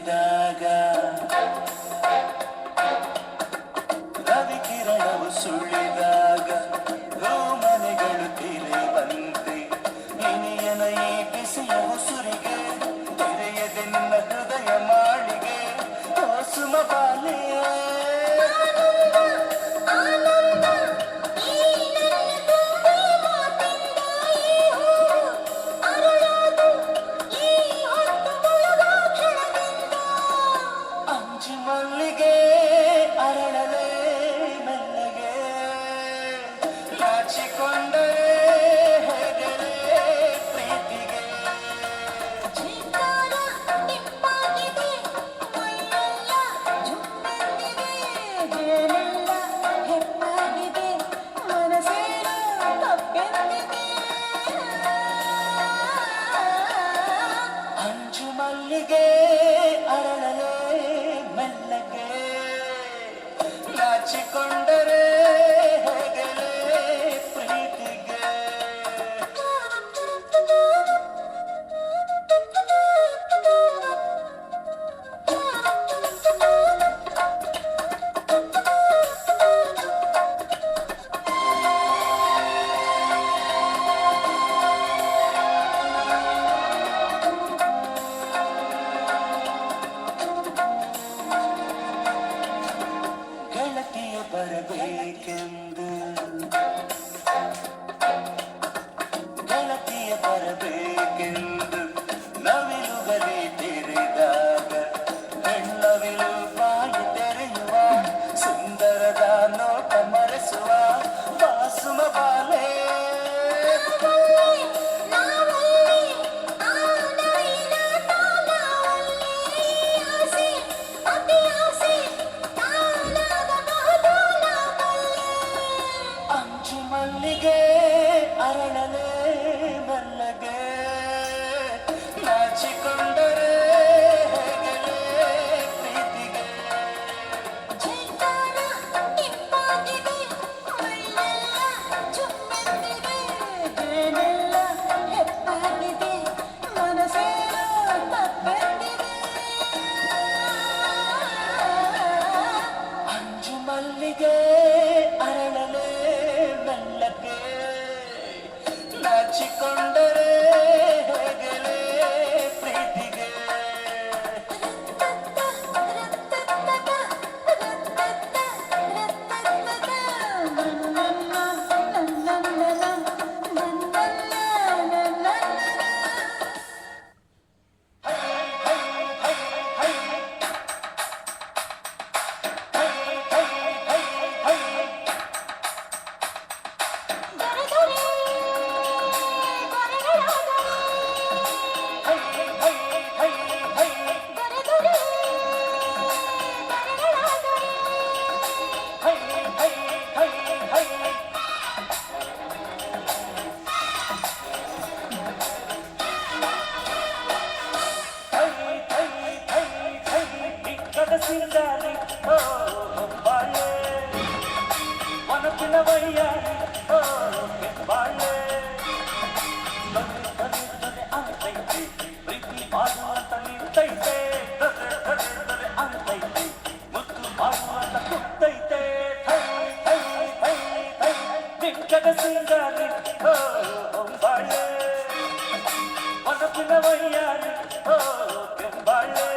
ಸುರಿದಾಗ ರವಿ ಕಿರಣವು ಸುಳಿದಾಗ ಮನೆಗಳು ತಿರುವಂತೆ ಇನಿಯನ ಈ ಬಿಸಿಯ ಉಸುರಿಗೆ ತೆರೆಯದೆ ನಿನ್ನ ಹೃದಯ ಮಾಳಿಗೆ ಸುಮ ಬಾಲೆಯ ಮಲ್ಲಿಗೆ ಅರಳಲೆ ಮೆಲ್ಲಗೆ ನಾಚಿಕೊಂಡರೆ ಹೆಗಲೇ ಪ್ರೀತಿಗೆ ಜೀಕಾರ ಟಿಪ್ಪಾಗಿದೆ ಮೈಯೆಲ್ಲ ಜುಮ್ಮೆಂದಿದೆ ಜೇನೆಲ್ಲ ಹೆಪ್ಪಾಗಿದೆ ಮನಸ್ಸೇನು ತಪ್ಪೆಂದಿದೆ ಅಂಜು ಮಲ್ಲಿಗೆ ಅರಳಲೆ ಮೆಲ್ಲಗೆ ನಾಚಿಕೊಂಡರೆ ಹೆಗಲೇ ಪ್ರೀತಿಗೆ ಗೆಳತಿಯ ಬರಬೇಕೆಂದು ಗೆಳತಿಯ ಬರಬೇಕೆಂದು ನವಿಲುಗಲಿ ತೆರೆದಾಗ ಹೆಣ್ಣವಿಲು ಬಾಯಿ ತೆರೆಯುವ ಸುಂದರದ ನೋಟ ಮರೆಸುವ ಬಾಸುಮ ಬಾಲೆ ಅಂಜು ಮಲ್ಲಿಗೆ ಅರಳಲೆ ಮೆಲ್ಲಗೆ ನಾಚಿಕೊಂಡರೆ ಹೆಗಲೇ ಪ್ರೀತಿಗೆ ಜೀಕಾರ ಟಿಪ್ಪಾಗಿದೆ ಮೈಯೆಲ್ಲ ಜುಮ್ಮೆಂದಿದೆ ಜೇನೆಲ್ಲ ಹೆಪ್ಪಾಗಿದೆ ಮನಸ್ಸೇನು ತಪ್ಪೆಂದಿದೆ ಅಂಜು ಮಲ್ಲಿಗೆ ಅರಳಲೆ ಮೆಲ್ಲಗೆ ನಾಚಿಕೊಂಡರೆ ಹೆಗಲೇ ಪ್ರೀತಿಗೆ ಸಿಂಗಾರಿ ಓ ಬಾಳೆ ಮನಸ್ಸಿನ ವೈಯಾರಿ ಓ ಬಾಳೆ ಅಂತೈತೆ ಪ್ರೀತಿ ಮಾಡುವಂತ ನಿಂತೈತೆ ಅಂತೈತೆ ಮುತ್ತು ಮಾಡುವಂತ ಕುತ್ತೈತೆ ನಿಂಕದ ಸಿಂಗಾರಿ ಓ ಬಾಳೆ ಮನಸ್ಸಿನ ವೈಯಾರಿ ಓ ಬಾಳೆ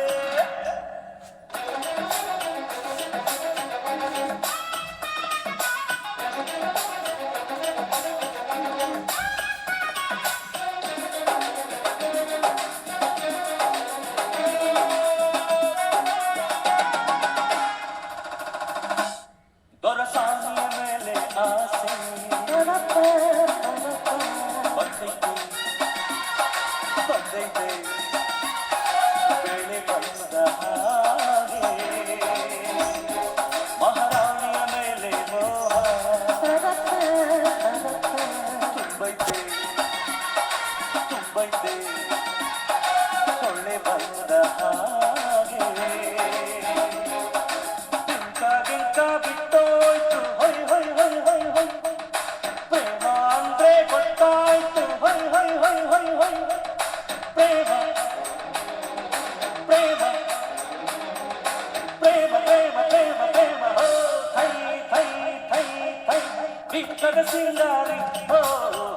ಬಿಂಕದ ಸಿಂಗಾರಿ ಓ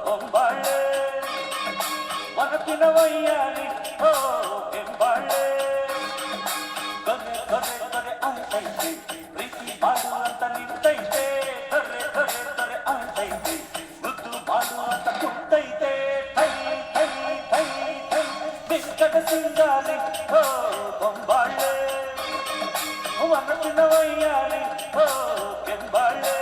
ಹೊಂಬಾಳೆ ಮನಪಿನ ವಯ್ಯಾರಿ ಓ ಕೆಂಬಾಳೆ ಕರೆ ಕರೆ ಕರೆ ಆಯ್ತೈತೆ ಪ್ರೀತಿ ಮಾಡು ಅಂತ ನಿಂತೈತೆ ಕರೆ ಕರೆ ಕರೆ ಆಯ್ತೈತೆ ಮುದ್ದು ಮಾಡು ಅಂತ ಕುಂತೈತೆ ಥೈ ಥೈ ಥೈ ಥೈ ಬಿಂಕದ ಸಿಂಗಾರಿ ಓ ಹೊಂಬಾಳೆ ಮನಪಿನ ವಯ್ಯಾರಿ ಓ ಕೆಂಬಾಳೆ